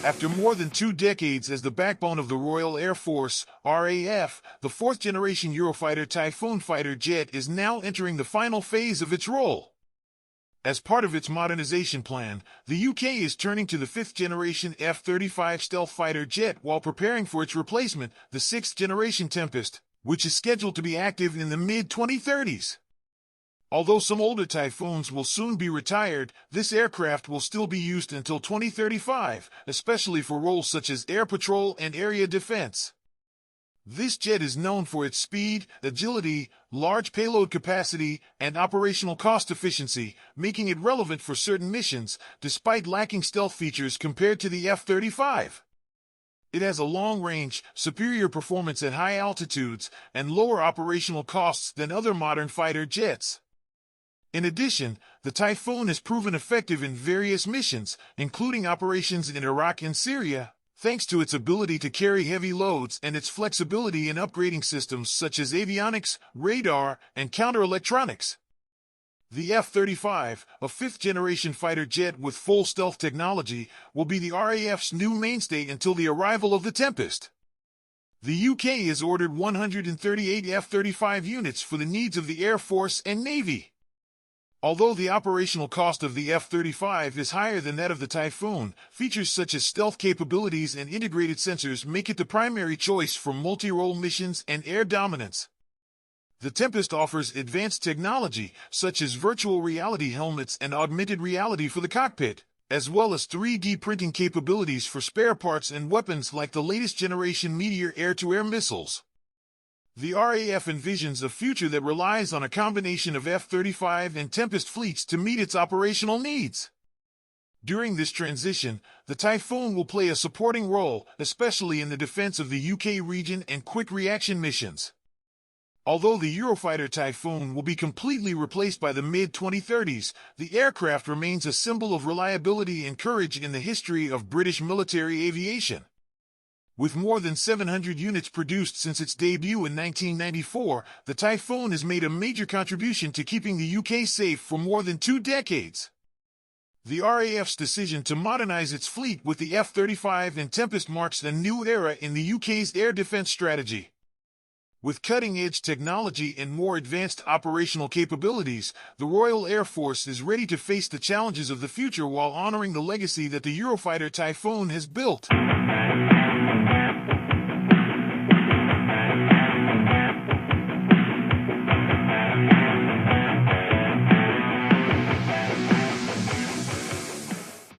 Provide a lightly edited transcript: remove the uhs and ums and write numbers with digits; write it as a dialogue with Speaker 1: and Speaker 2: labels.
Speaker 1: After more than 2 decades as the backbone of the Royal Air Force, RAF, the fourth-generation Eurofighter Typhoon fighter jet is now entering the final phase of its role. As part of its modernization plan, the UK is turning to the fifth-generation F-35 stealth fighter jet while preparing for its replacement, the sixth-generation Tempest, which is scheduled to be active in the mid-2030s. Although some older Typhoons will soon be retired, this aircraft will still be used until 2035, especially for roles such as air patrol and area defense. This jet is known for its speed, agility, large payload capacity, and operational cost efficiency, making it relevant for certain missions, despite lacking stealth features compared to the F-35. It has a long range, superior performance at high altitudes, and lower operational costs than other modern fighter jets. In addition, the Typhoon has proven effective in various missions, including operations in Iraq and Syria, thanks to its ability to carry heavy loads and its flexibility in upgrading systems such as avionics, radar, and counter-electronics. The F-35, a fifth-generation fighter jet with full stealth technology, will be the RAF's new mainstay until the arrival of the Tempest. The UK has ordered 138 F-35 units for the needs of the Air Force and Navy. Although the operational cost of the F-35 is higher than that of the Typhoon, features such as stealth capabilities and integrated sensors make it the primary choice for multi-role missions and air dominance. The Tempest offers advanced technology, such as virtual reality helmets and augmented reality for the cockpit, as well as 3D printing capabilities for spare parts and weapons like the latest generation Meteor air-to-air missiles. The RAF envisions a future that relies on a combination of F-35 and Tempest fleets to meet its operational needs. During this transition, the Typhoon will play a supporting role, especially in the defense of the UK region and quick reaction missions. Although the Eurofighter Typhoon will be completely replaced by the mid-2030s, the aircraft remains a symbol of reliability and courage in the history of British military aviation. With more than 700 units produced since its debut in 1994, the Typhoon has made a major contribution to keeping the UK safe for more than 2 decades. The RAF's decision to modernize its fleet with the F-35 and Tempest marks a new era in the UK's air defense strategy. With cutting-edge technology and more advanced operational capabilities, the Royal Air Force is ready to face the challenges of the future while honoring the legacy that the Eurofighter Typhoon has built.